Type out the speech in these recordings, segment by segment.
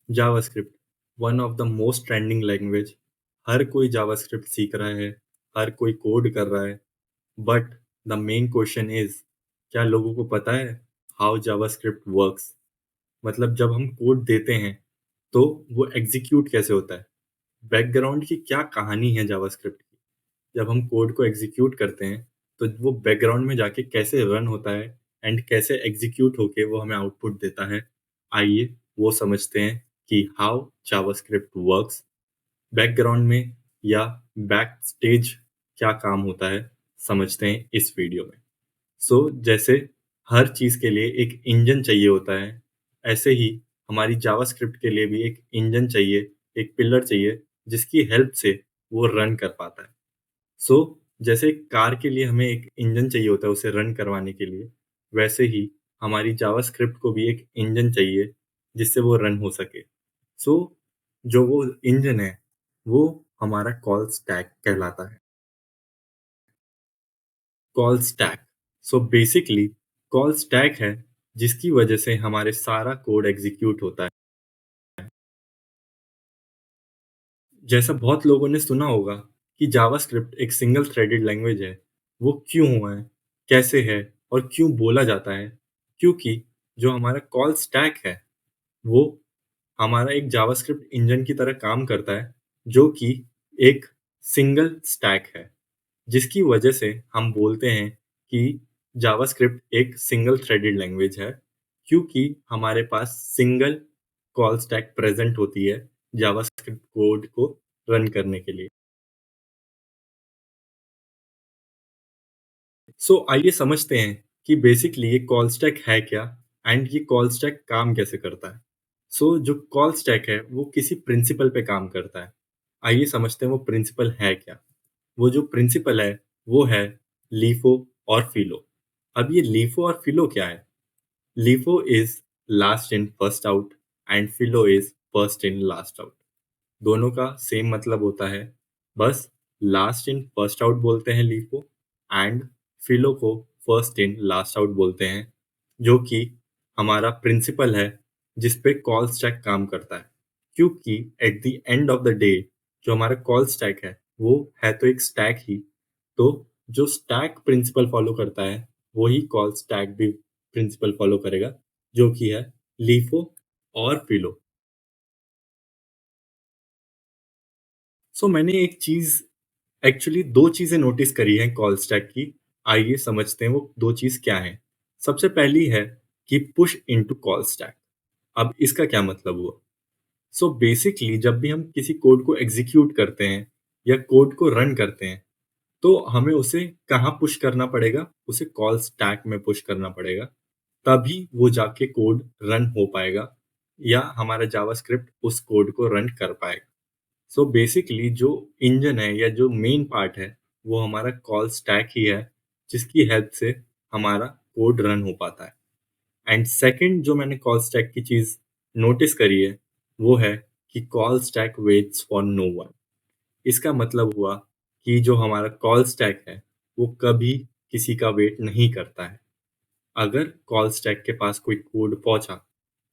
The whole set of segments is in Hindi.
JavaScript, one of the most trending language. हर कोई जावास्क्रिप्ट सीख रहा है, हर कोई कोड कर रहा है। But the main question is, क्या लोगों को पता है हाउ जावास्क्रिप्ट वर्क्स? मतलब जब हम कोड देते हैं तो वो एग्जीक्यूट कैसे होता है? बैकग्राउंड की क्या कहानी है जावास्क्रिप्ट की? जब हम कोड को एग्जीक्यूट करते हैं तो वो बैकग्राउंड में जाके कैसे रन होता है एंड कैसे एग्जीक्यूट होके वो हमें आउटपुट देता है। आइए वो समझते हैं कि हाउ जावास्क्रिप्ट वर्क्स बैकग्राउंड में, या बैक स्टेज क्या काम होता है, समझते हैं इस वीडियो में। जैसे हर चीज़ के लिए एक इंजन चाहिए होता है, ऐसे ही हमारी जावास्क्रिप्ट के लिए भी एक इंजन चाहिए, एक पिलर चाहिए जिसकी हेल्प से वो रन कर पाता है। सो जैसे कार के लिए हमें एक इंजन चाहिए होता है उसे रन करवाने के लिए, वैसे ही हमारी जावास्क्रिप्ट को भी एक इंजन चाहिए जिससे वो रन हो सके। सो जो वो इंजन है वो हमारा कॉल स्टैक कहलाता है। Call stack, so basically call stack है जिसकी वजह से हमारे सारा कोड एग्जीक्यूट होता है। जैसा बहुत लोगों ने सुना होगा कि जावास्क्रिप्ट एक सिंगल थ्रेडेड लैंग्वेज है। वो क्यों हुआ है, कैसे है और क्यों बोला जाता है? क्योंकि जो हमारा कॉल स्टैक है वो हमारा एक जावास्क्रिप्ट इंजन की तरह काम करता है, जो कि एक सिंगल स्टैक है, जिसकी वजह से हम बोलते हैं कि जावास्क्रिप्ट एक सिंगल थ्रेडेड लैंग्वेज है, क्योंकि हमारे पास सिंगल कॉल स्टैक प्रेजेंट होती है जावास्क्रिप्ट कोड को रन करने के लिए। आइए समझते हैं कि बेसिकली ये कॉल स्टैक है क्या एंड ये कॉल स्टैक काम कैसे करता है। जो कॉल स्टैक है वो किसी प्रिंसिपल पे काम करता है। आइए समझते हैं वो प्रिंसिपल है क्या। वो जो प्रिंसिपल है वो है लीफो और फिलो। अब ये लीफो और फिलो क्या है? LIFO is last in first out and FILO is first in last out. दोनों का सेम मतलब होता है, बस लास्ट इन फर्स्ट आउट बोलते हैं लीफो, एंड फिलो को फर्स्ट इन लास्ट आउट बोलते हैं, जो कि हमारा प्रिंसिपल है जिस पे कॉल स्टैक काम करता है। क्योंकि at the end of the day जो हमारा कॉल स्टैक है वो है तो एक स्टैक ही, तो जो स्टैक प्रिंसिपल फॉलो करता है वही कॉल स्टैक भी प्रिंसिपल फॉलो करेगा, जो कि है लीफो और फिलो। मैंने एक चीज, एक्चुअली 2 चीज़ें नोटिस करी हैं कॉल स्टैक की। आइए समझते हैं वो 2 चीज़ क्या हैं। सबसे पहली है कि पुश इनटू कॉल स्टैक। अब इसका क्या मतलब हुआ? बेसिकली जब भी हम किसी कोड को एग्ज़ीक्यूट करते हैं या कोड को रन करते हैं, तो हमें उसे कहाँ पुश करना पड़ेगा? उसे कॉल स्टैक में पुश करना पड़ेगा। तभी वो जाके कोड रन हो पाएगा या हमारा जावास्क्रिप्ट उस कोड को रन कर पाएगा। बेसिकली जो इंजन है या जो मेन पार्ट है वो हमारा कॉल स्टैक ही है, जिसकी हेल्प से हमारा कोड रन हो पाता है। एंड सेकंड जो मैंने कॉल स्टैक की चीज नोटिस करी है वो है कि call stack waits for no one. इसका मतलब हुआ कि जो हमारा कॉल स्टैक है वो कभी किसी का वेट नहीं करता है। अगर कॉल स्टैक के पास कोई कोड पहुंचा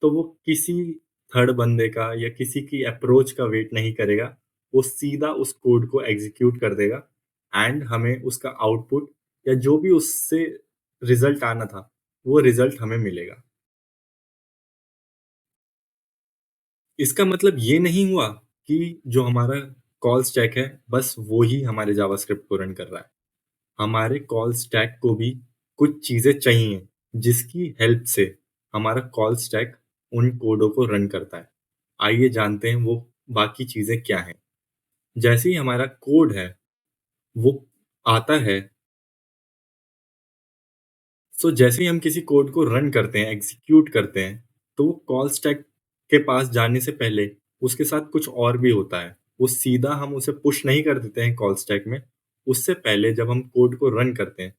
तो वो किसी थर्ड बंदे का या किसी की अप्रोच का वेट नहीं करेगा। वो सीधा उस कोड को एग्जीक्यूट कर देगा एंड हमें उसका आउटपुट या जो भी उससे रिजल्ट आना था वो रिजल्ट हमें मिलेगा। इसका मतलब ये नहीं हुआ कि जो हमारा कॉल स्टैक है बस वो ही हमारे जावास्क्रिप्ट को रन कर रहा है। हमारे कॉल स्टैक को भी कुछ चीजें चाहिए जिसकी हेल्प से हमारा कॉल स्टैक उन कोडों को रन करता है। आइए जानते हैं वो बाकी चीजें क्या हैं। जैसे ही हमारा कोड है वो आता है, जैसे ही हम किसी कोड को रन करते हैं, एग्जीक्यूट करते हैं, तो वो कॉल स्टैक के पास जाने से पहले उसके साथ कुछ और भी होता है। वो सीधा हम उसे पुश नहीं कर देते हैं कॉल स्टैक में। उससे पहले जब हम कोड को रन करते हैं,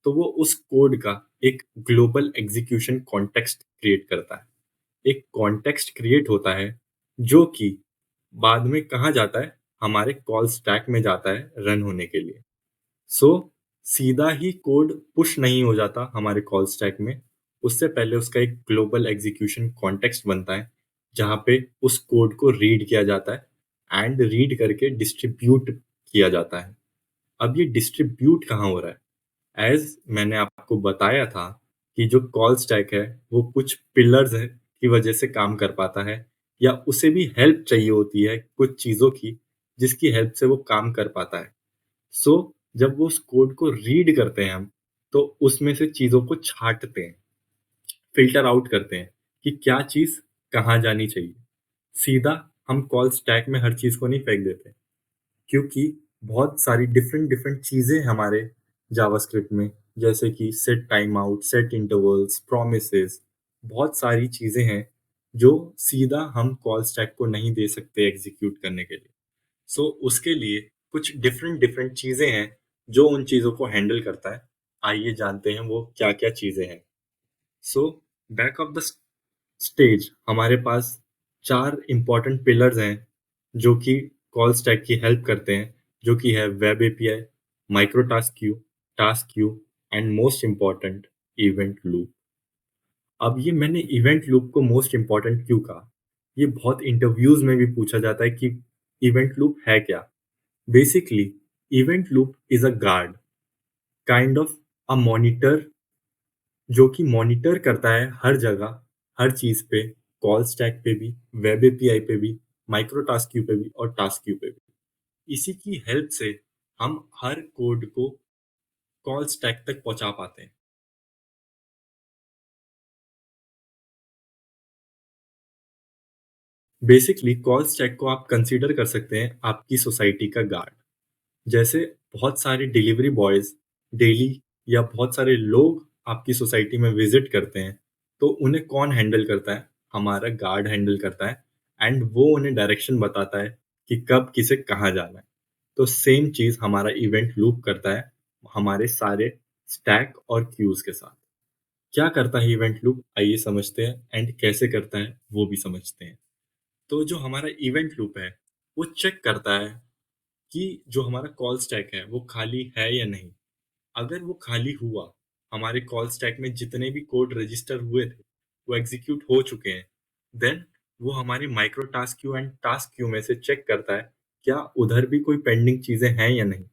तो वो उस कोड का एक ग्लोबल एग्जीक्यूशन कॉन्टेक्स्ट क्रिएट करता है। एक कॉन्टेक्स्ट क्रिएट होता है जो कि बाद में कहाँ जाता है? हमारे कॉल स्टैक में जाता है रन होने के लिए। सो सीधा ही कोड पुश नहीं हो जाता हमारे कॉल स्टैक में। उससे पहले उसका एक ग्लोबल एग्जीक्यूशन कॉन्टेक्स्ट बनता है जहाँ पे उस कोड को रीड किया जाता है एंड रीड करके डिस्ट्रीब्यूट किया जाता है। अब ये डिस्ट्रीब्यूट कहाँ हो रहा है? एज़ मैंने आपको बताया था कि जो कॉल स्टैक है, वो कुछ पिलर्स हैं की वजह से काम कर पाता है या उसे भी हेल्प चाहिए होती है कुछ चीज़ों की, जिसकी हेल्प से वो काम कर पाता है। सो जब वो उस कोड को रीड करते हैं हम, तो उसमें से चीज़ों को छाँटते हैं, फ़िल्टर आउट करते हैं कि क्या चीज़ कहाँ जानी चाहिए। सीधा हम कॉल स्टैक में हर चीज़ को नहीं फेंक देते, क्योंकि बहुत सारी डिफरेंट डिफरेंट चीज़ें हमारे जावास्क्रिप्ट में, जैसे कि set time out, set intervals, promises, बहुत सारी चीज़ें हैं जो सीधा हम कॉल स्टैक को नहीं दे सकते एग्जीक्यूट करने के लिए। सो उसके लिए कुछ डिफरेंट डिफरेंट चीज़ें हैं जो उन चीज़ों को हैंडल करता है। आइए जानते हैं वो क्या-क्या चीज़ें हैं। So back of the stage हमारे पास 4 इम्पोर्टेंट पिलर्स हैं जो कि कॉल स्टैक की हेल्प करते हैं, जो कि है web API, micro task Q and most important event loop. अब ये मैंने इवेंट लूप को मोस्ट इम्पोर्टेंट क्यों कहा? ये बहुत इंटरव्यूज में भी पूछा जाता है कि इवेंट लूप है क्या? Basically event loop is a guard, kind of a monitor, जो कि मॉनिटर करता है हर जगह, हर चीज़ पे, कॉल स्टैक पे भी, वेब एपीआई पे भी, माइक्रो टास्क क्यू पे भी और टास्क क्यू पे भी। इसी की हेल्प से हम हर कोड को कॉल स्टैक तक पहुँचा पाते हैं। बेसिकली कॉल स्टैक को आप कंसीडर कर सकते हैं आपकी सोसाइटी का गार्ड। जैसे बहुत सारे डिलीवरी बॉयज़ डेली या बहुत सारे लोग आपकी सोसाइटी में विज़िट करते हैं, तो उन्हें कौन हैंडल करता है? हमारा गार्ड हैंडल करता है एंड वो उन्हें डायरेक्शन बताता है कि कब किसे कहाँ जाना है। तो सेम चीज़ हमारा इवेंट लूप करता है, हमारे सारे स्टैक और क्यूज़ के साथ। क्या करता है इवेंट लूप? आइए समझते हैं एंड कैसे करता है, वो भी समझते हैं। तो जो हमारा इवेंट लूप है, वो चेक करता है कि जो हमारा कॉल स्टैक है वो खाली है या नहीं। अगर वो खाली हुआ, हमारे कॉल स्टैक में जितने भी कोड रजिस्टर हुए थे वो एग्जीक्यूट हो चुके हैं, देन वो हमारी micro task Q and task Q में से चेक करता है क्या उधर भी कोई पेंडिंग चीजें हैं या नहीं।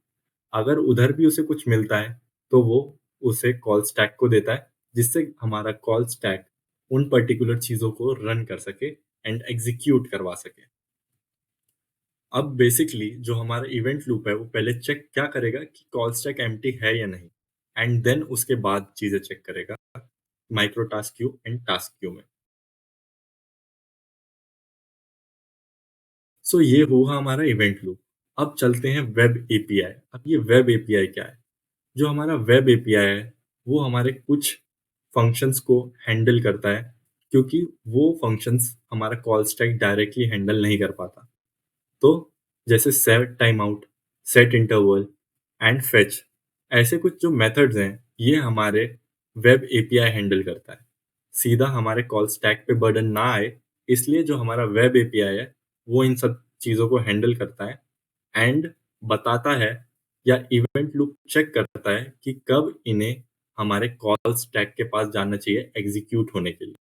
अगर उधर भी उसे कुछ मिलता है तो वो उसे कॉल स्टैक को देता है, जिससे हमारा कॉल स्टैक उन पर्टिकुलर चीजों को रन कर सके एंड एग्जीक्यूट करवा सके। अब बेसिकली जो हमारा इवेंट लूप है वो पहले चेक क्या करेगा कि कॉल स्टैक एम्प्टी है या नहीं, एंड देन उसके बाद चीजें चेक करेगा micro task Q and task Q में। सो ये हुआ हमारा इवेंट लूप। अब चलते हैं वेब एपीआई। अब ये वेब एपीआई क्या है? जो हमारा वेब एपीआई है वो हमारे कुछ फंक्शंस को हैंडल करता है, क्योंकि वो फंक्शंस हमारा कॉल स्टैक डायरेक्टली हैंडल नहीं कर पाता। तो जैसे set time out, set interval and fetch, ऐसे कुछ जो मेथड्स हैं ये हमारे वेब एपीआई हैंडल करता है। सीधा हमारे कॉल स्टैक पे बर्डन ना आए, इसलिए जो हमारा वेब एपीआई है वो इन सब चीज़ों को हैंडल करता है एंड बताता है या इवेंट लूप चेक करता है कि कब इन्हें हमारे कॉल स्टैक के पास जाना चाहिए एग्जीक्यूट होने के लिए।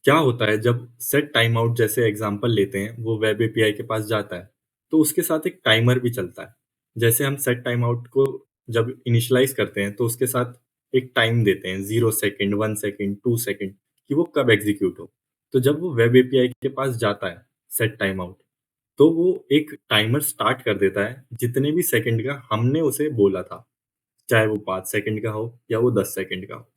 क्या होता है जब सेट टाइम आउट जैसे एग्जांपल लेते हैं, वो वेब एपीआई के पास जाता है, तो उसके साथ एक टाइमर भी चलता है। जैसे हम सेट टाइम आउट को जब इनिशियलाइज़ करते हैं, तो उसके साथ एक टाइम देते हैं 0 सेकंड, 1 सेकंड, 2 सेकंड कि वो कब एग्ज़ीक्यूट हो। तो जब वो वेब एपीआई के पास जाता है, सेट टाइम आउट, तो वो एक टाइमर स्टार्ट कर देता है, जितने भी सेकंड का हमने उसे बोला था। चाहे वो 5 सेकंड का हो या वो 10 सेकंड का हो,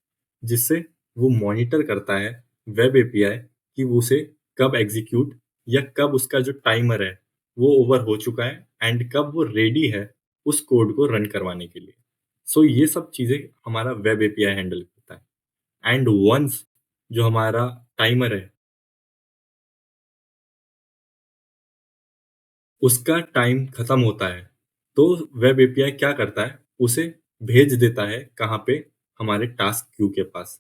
जिससे वो मॉनिटर करता है वेब एपीआई कि वो उसे कब एग्जीक्यूट या कब उसका जो टाइमर है वो ओवर हो चुका है एंड कब वो रेडी है उस कोड को रन करवाने के लिए। सो ये सब चीज़ें हमारा वेब एपीआई हैंडल करता है एंड वंस जो हमारा टाइमर है उसका टाइम खत्म होता है, तो वेब एपीआई क्या करता है, उसे भेज देता है कहाँ पे, हमारे टास्क क्यू के पास।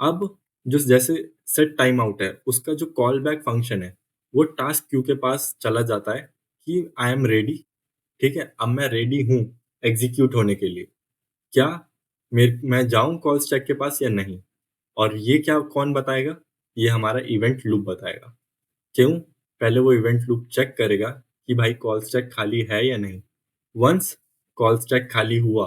अब जो जैसे सेट टाइम आउट है, उसका जो कॉल बैक फंक्शन है, वो टास्क क्यू के पास चला जाता है कि आई एम रेडी, ठीक है? अब मैं रेडी हूँ एग्ज़ीक्यूट होने के लिए। क्या मैं जाऊँ कॉल स्टैक के पास या नहीं? और ये क्या कौन बताएगा? ये हमारा इवेंट लूप बताएगा। क्यों? पहले वो इवेंट लूप चेक करेगा कि भाई कॉल स्टैक खाली है या नहीं। वंस कॉल स्टैक खाली हुआ,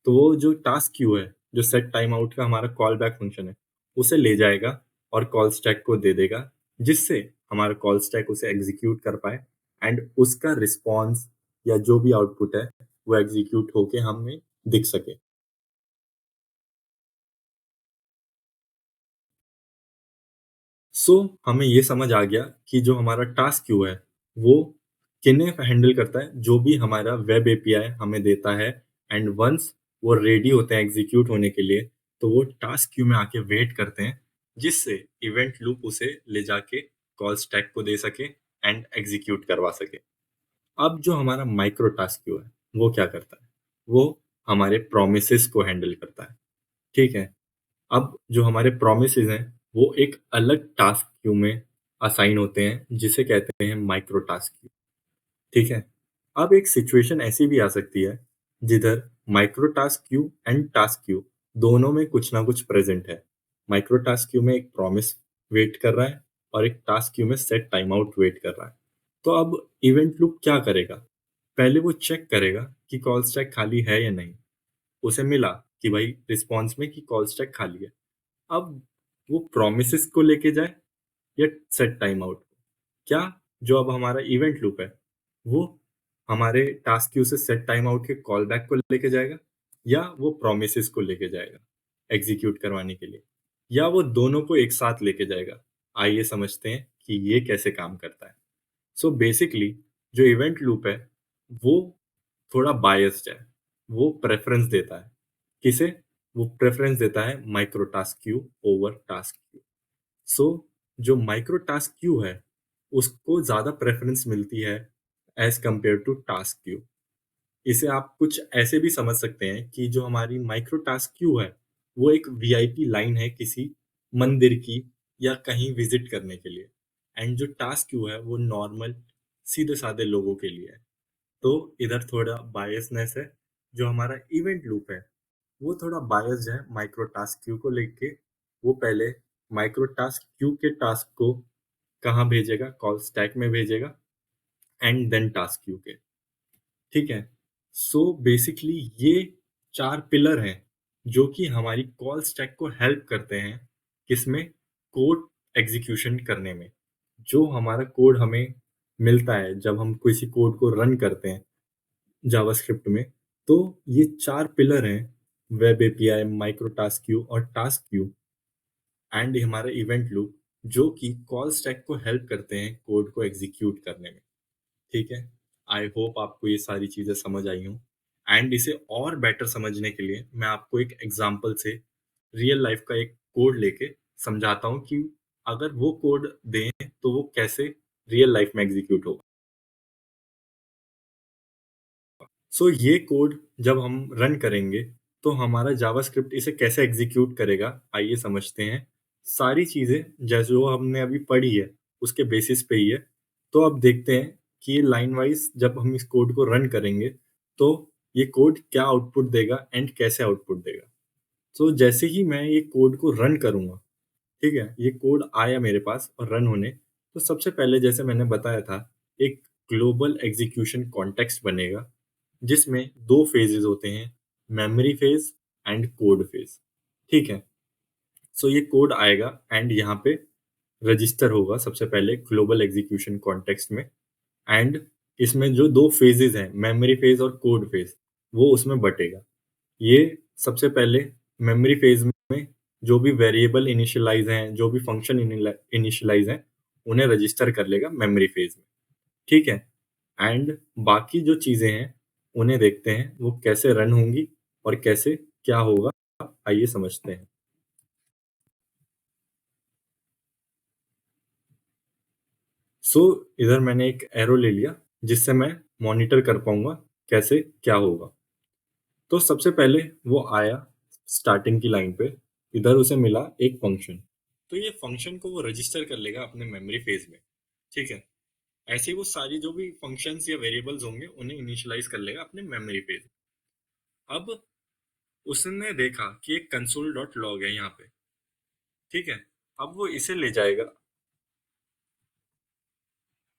तो वो जो टास्क क्यू है, जो सेट टाइम आउट का हमारा कॉल बैक फंक्शन है, उसे ले जाएगा और कॉल स्टैक को दे देगा, जिससे हमारा कॉल स्टैक उसे एग्जीक्यूट कर पाए एंड उसका रिस्पॉन्स या जो भी आउटपुट है, वो एग्जीक्यूट होके हमें दिख सके। सो हमें ये समझ आ गया कि जो हमारा टास्क क्यू है, वो किन्हें हैंडल करता है, जो भी हमारा वेब एपीआई हमें देता है एंड वंस वो रेडी होते हैं एग्जीक्यूट होने के लिए, तो वो टास्क क्यू में आके वेट करते हैं, जिससे इवेंट लूप उसे ले जाके कॉल स्टैक को दे सके एंड एग्जीक्यूट करवा सके। अब जो हमारा माइक्रो टास्क क्यू है, वो क्या करता है? वो हमारे प्रोमिसेस को हैंडल करता है, ठीक है? अब जो हमारे प्रोमिसेस हैं, वो एक अलग टास्क क्यू में असाइन होते हैं, जिसे कहते हैं माइक्रो टास्क क्यू, ठीक है? अब एक सिचुएशन ऐसी भी आ सकती है, जिधर micro task Q and task Q दोनों में कुछ ना कुछ प्रेजेंट है। माइक्रो टास्क क्यू में एक प्रॉमिस वेट कर रहा है और एक टास्क क्यू में सेट टाइम आउट वेट कर रहा है। तो अब इवेंट लूप क्या करेगा? पहले वो चेक करेगा कि कॉल स्टैक खाली है या नहीं। उसे मिला कि भाई रिस्पॉन्स में कि कॉल स्टैक खाली है। अब वो प्रोमिसेस को लेके जाए या सेट टाइम आउट को? क्या जो अब हमारा इवेंट लूप है, वो हमारे टास्क क्यू से सेट टाइम आउट के कॉल बैक को लेके जाएगा, या वो प्रोमिसेस को लेके जाएगा एग्जीक्यूट करवाने के लिए, या वो दोनों को एक साथ लेके जाएगा? आइए समझते हैं कि ये कैसे काम करता है। सो बेसिकली जो इवेंट लूप है, वो थोड़ा बायस्ड है। वो प्रेफरेंस देता है। किसे? वो प्रेफरेंस देता है micro task queue over task queue. So जो माइक्रो टास्क क्यू है, उसको ज़्यादा प्रेफरेंस मिलती है as compared to task queue. इसे आप कुछ ऐसे भी समझ सकते हैं कि जो हमारी माइक्रो टास्क क्यू है, वो एक वीआईपी लाइन है किसी मंदिर की या कहीं विज़िट करने के लिए, एंड जो टास्क क्यू है, वो नॉर्मल सीधे-साधे लोगों के लिए है। तो इधर थोड़ा बायसनेस है। जो हमारा इवेंट लूप है, वो थोड़ा बायस्ड है माइक्रो टास्क क्यू को लेके। वो पहले माइक्रो टास्क क्यू के टास्क को कहाँ भेजेगा? कॉल स्टैक में भेजेगा एंड देन टास्क क्यू के, ठीक है? सो बेसिकली ये 4 पिलर हैं, जो कि हमारी कॉल स्टैक को हेल्प करते हैं, किसमें? कोड एग्ज़ीक्यूशन करने में। जो हमारा कोड हमें मिलता है, जब हम किसी कोड को रन करते हैं जावास्क्रिप्ट में, तो ये 4 पिलर हैं, web API, micro task Q और टास्क क्यू एंड हमारा इवेंट लूप, जो कि कॉल स्टैक को हेल्प करते हैं कोड को एग्जीक्यूट करने में, ठीक है? आई होप आपको ये सारी चीज़ें समझ आई हों, एंड इसे और बेटर समझने के लिए मैं आपको एक एग्ज़ाम्पल से रियल लाइफ़ का एक कोड लेके समझाता हूँ कि अगर वो कोड दें, तो वो कैसे रियल लाइफ़ में एग्जीक्यूट होगा। सो ये कोड जब हम रन करेंगे, तो हमारा जावास्क्रिप्ट इसे कैसे एग्जीक्यूट करेगा, आइए समझते हैं। सारी चीज़ें जैसे जो हमने अभी पढ़ी है, उसके बेसिस पे ही है। तो अब देखते हैं कि ये लाइन वाइज़ जब हम इस कोड को रन करेंगे, तो ये कोड क्या आउटपुट देगा एंड कैसे आउटपुट देगा। तो जैसे ही मैं ये कोड को रन करूँगा, ठीक है? ये कोड आया मेरे पास और रन होने, तो सबसे पहले जैसे मैंने बताया था, एक ग्लोबल एग्जीक्यूशन कॉन्टेक्स्ट बनेगा, जिसमें 2 फेजेज़ होते हैं, memory phase and code phase, ठीक है? सो ये कोड आएगा एंड यहाँ पे रजिस्टर होगा सबसे पहले ग्लोबल एग्जीक्यूशन कॉन्टेक्स्ट में, एंड इसमें जो 2 फेजेज़ हैं, मेमोरी फेज़ और कोड फेज़, वो उसमें बँटेगा। ये सबसे पहले मेमोरी फेज़ में जो भी वेरिएबल इनिशियलाइज़ हैं, जो भी फंक्शन इनिशियलाइज़ हैं, उन्हें रजिस्टर कर लेगा मेमोरी फेज़ में, ठीक है? एंड बाकी जो चीज़ें हैं, उन्हें देखते हैं वो कैसे रन होंगी और कैसे क्या होगा, आइए समझते हैं। सो इधर मैंने एक एरो ले लिया, जिससे मैं मॉनिटर कर पाऊँगा कैसे क्या होगा। तो सबसे पहले वो आया स्टार्टिंग की लाइन पे, इधर उसे मिला एक फंक्शन। तो ये फंक्शन को वो रजिस्टर कर लेगा अपने मेमोरी फेज़ में, ठीक है? ऐसे ही वो सारी जो भी फंक्शंस या वेरिएबल्स होंगे, उन्हें इनिशियलाइज़ कर लेगा अपने मेमोरी फेज़ में। अब उसने देखा कि एक कंसोल डॉट लॉग है यहाँ पे, ठीक है। अब वो इसे ले जाएगा।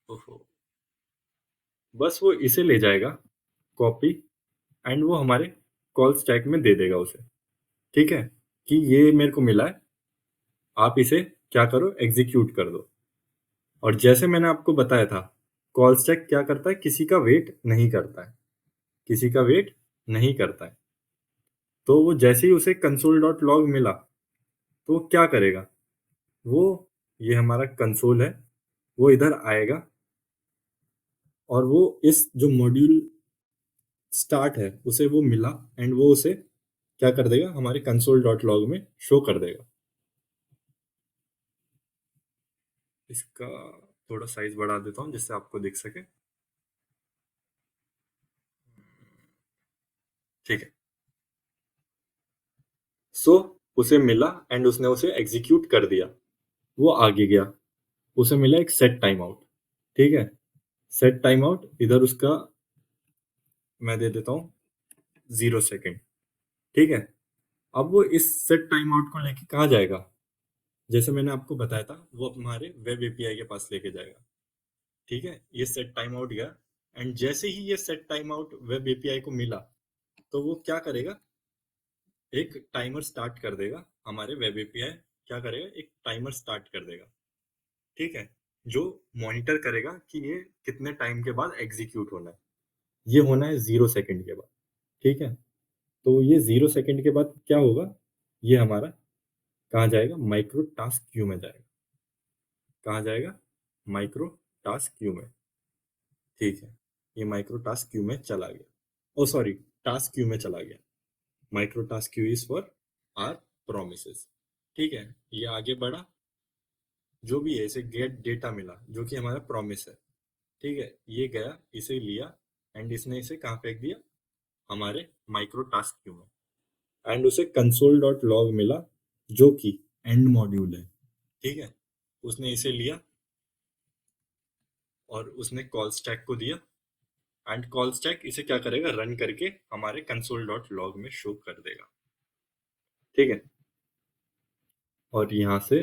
ओहो। बस वो इसे ले जाएगा, कॉपी, एंड वो हमारे कॉल स्टैक में दे देगा उसे, ठीक है, कि ये मेरे को मिला है, आप इसे क्या करो, एग्जीक्यूट कर दो। और जैसे मैंने आपको बताया था, कॉल स्टैक क्या करता है, किसी का वेट नहीं करता है, किसी का वेट नहीं करता है। तो वो जैसे ही उसे कंसोल डॉट लॉग मिला, तो वो क्या करेगा, वो, ये हमारा कंसोल है, वो इधर आएगा, और वो इस जो मॉड्यूल स्टार्ट है उसे वो मिला, एंड वो उसे क्या कर देगा, हमारे कंसोल डॉट लॉग में शो कर देगा। इसका थोड़ा साइज बढ़ा देता हूँ जिससे आपको दिख सके। ठीक है। सो उसे मिला एंड उसने उसे एग्जीक्यूट कर दिया। वो आगे गया, उसे मिला एक सेट टाइम आउट, ठीक है। सेट टाइम आउट इधर उसका मैं दे देता हूँ 0 सेकेंड, ठीक है। अब वो इस सेट टाइम आउट को लेके कहाँ जाएगा, जैसे मैंने आपको बताया था, वो हमारे वेब एपीआई के पास लेके जाएगा, ठीक है। ये सेट टाइम आउट गया, एंड जैसे ही ये set time out web API को मिला, तो वो क्या करेगा, एक टाइमर स्टार्ट कर देगा, हमारे वेब एपीआई क्या करेगा, एक टाइमर स्टार्ट कर देगा, ठीक है, जो मॉनिटर करेगा कि ये कितने टाइम के बाद एग्जीक्यूट होना है। ये होना है 0 सेकेंड के बाद, ठीक है। तो ये 0 सेकेंड के बाद क्या होगा, ये हमारा कहाँ जाएगा, माइक्रो टास्क क्यू में जाएगा। कहाँ जाएगा, माइक्रो टास्क क्यू में, ठीक है। ये माइक्रो टास्क क्यू में चला गया, ओ सॉरी, टास्क क्यू में चला गया। Micro task queue is for our promises, ठीक है। ये आगे बढ़ा, जो भी है इसे गेट डेटा मिला जो कि हमारा प्रॉमिस है, ठीक है। ये गया, इसे लिया, एंड इसने इसे कहाँ फेंक दिया, हमारे माइक्रो टास्क क्यू में, एंड उसे कंसोल डॉट लॉग मिला, जो कि एंड मॉड्यूल है, ठीक है। उसने इसे लिया और उसने कॉल स्टैक को दिया, एंड कॉल स्टैक इसे क्या करेगा, रन करके हमारे कंसोल डॉट लॉग में शो कर देगा, ठीक है। और यहाँ से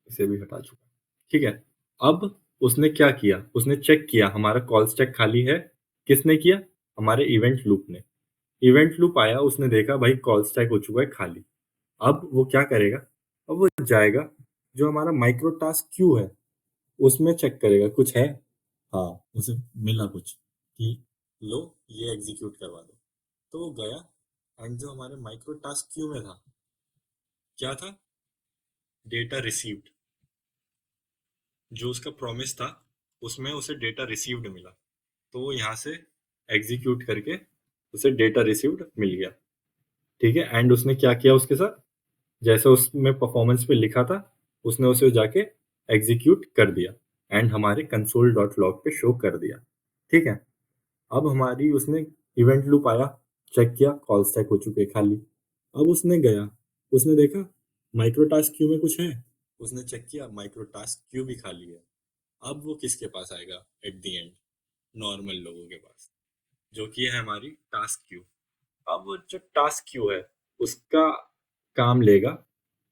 इसे भी हटा चुका, ठीक है। अब उसने क्या किया, उसने चेक किया हमारा कॉल स्टैक खाली है, किसने किया, हमारे इवेंट लूप ने। इवेंट लूप आया, उसने देखा भाई कॉल स्टैक हो चुका है खाली। अब वो क्या करेगा, अब वो जाएगा, जो हमारा माइक्रो टास्क क्यू है उसमें चेक करेगा कुछ है, हाँ, उसे मिला कुछ कि लो ये एग्जीक्यूट करवा दो। तो वो गया, एंड जो हमारे माइक्रो टास्क क्यू में था, क्या था, डेटा रिसीव्ड, जो उसका प्रॉमिस था उसमें उसे डेटा रिसीव्ड मिला। तो वो यहाँ से एग्जीक्यूट करके उसे डेटा रिसीव्ड मिल गया, ठीक है। एंड उसने क्या किया उसके साथ, जैसे उसमें परफॉर्मेंस पे लिखा था, उसने उसे जाके एग्जीक्यूट कर दिया, एंड हमारे कंसोल डॉट लॉग पे शो कर दिया, ठीक है। अब हमारी उसने इवेंट लूप आया, चेक किया कॉल स्टैक हो चुके खाली। अब उसने गया, उसने देखा माइक्रो टास्क क्यू में कुछ है, उसने चेक किया माइक्रो टास्क क्यू भी खाली है। अब वो किसके पास आएगा एट द एंड, नॉर्मल लोगों के पास, जो कि है हमारी टास्क क्यू। अब वो जो टास्क क्यू है उसका काम लेगा,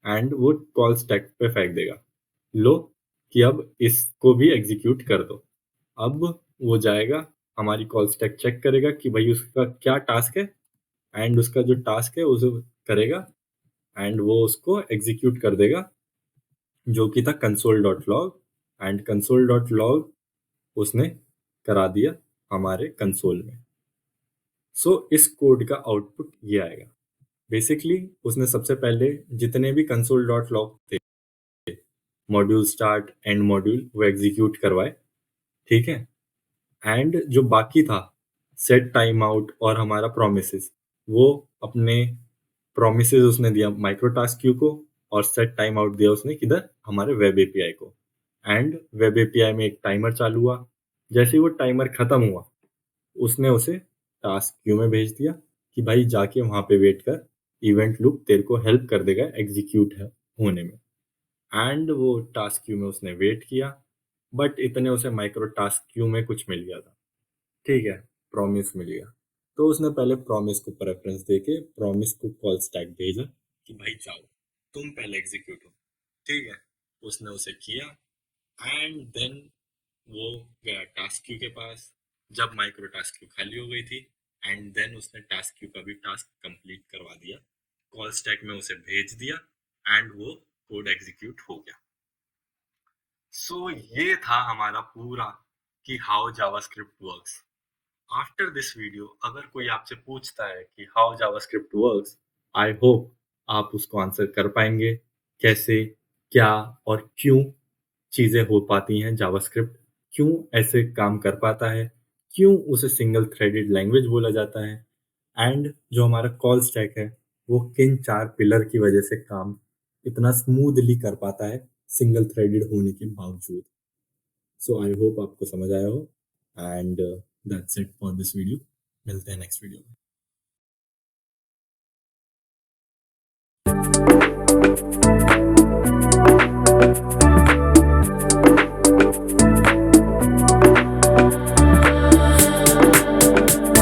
एंड वो कॉल स्टैक पे फेंक देगा, लो कि अब इसको भी एग्जीक्यूट कर दो। अब वो जाएगा, हमारी कॉल स्टैक चेक करेगा कि भाई उसका क्या टास्क है, एंड उसका जो टास्क है उसे करेगा, एंड वो उसको एग्जीक्यूट कर देगा, जो कि था console dot log, and console dot log उसने करा दिया हमारे कंसोल में। सो इस कोड का आउटपुट ये आएगा। बेसिकली उसने सबसे पहले जितने भी कंसोल डॉट लॉग थे, मॉड्यूल स्टार्ट एंड मॉड्यूल, वो एग्जीक्यूट करवाए, ठीक है। एंड जो बाकी था, सेट टाइम आउट और हमारा प्रोमिसेस, वो अपने प्रोमिसेस उसने दिया माइक्रो टास्क क्यू को, और सेट टाइम आउट दिया उसने किधर, हमारे वेब एपीआई को। एंड वेब एपीआई में एक टाइमर चालू हुआ, जैसे ही वो टाइमर खत्म हुआ, उसने उसे टास्क क्यू में भेज दिया कि भाई जाके वहां पे वेट कर, इवेंट लूप तेरे को हेल्प कर देगा एग्जीक्यूट है होने में। एंड वो टास्क क्यू में उसने वेट किया, बट इतने उसे माइक्रो टास्क क्यू में कुछ मिल गया था, ठीक है, प्रॉमिस मिल गया। तो उसने पहले प्रॉमिस को प्रेफरेंस देके प्रॉमिस को कॉल स्टैक भेजा कि भाई जाओ, तुम पहले एग्जीक्यूट हो। ठीक है, उसने उसे किया एंड देन वो गया टास्क क्यू के पास जब माइक्रो टास्क क्यू खाली हो गई थी, एंड देन उसने टास्क क्यू का भी टास्क कंप्लीट करवा दिया, कॉल स्टैक में उसे भेज दिया एंड वो कोड एग्जीक्यूट हो गया। सो ये था हमारा पूरा कि how JavaScript works. After this video अगर कोई आपसे पूछता है कि how JavaScript works, I hope आप उसको आंसर कर पाएंगे, कैसे, क्या और क्यों चीजें हो पाती हैं जावास्क्रिप्ट, क्यों ऐसे काम कर पाता है, क्यों उसे सिंगल थ्रेडेड लैंग्वेज बोला जाता है, एंड जो हमारा कॉल स्टैक है वो किन चार पिलर की वजह से काम इतना स्मूथली कर पाता है सिंगल थ्रेडेड होने के बावजूद। सो आई होप आपको समझ आया हो, and that's it for this video. मिलते हैं नेक्स्ट वीडियो में।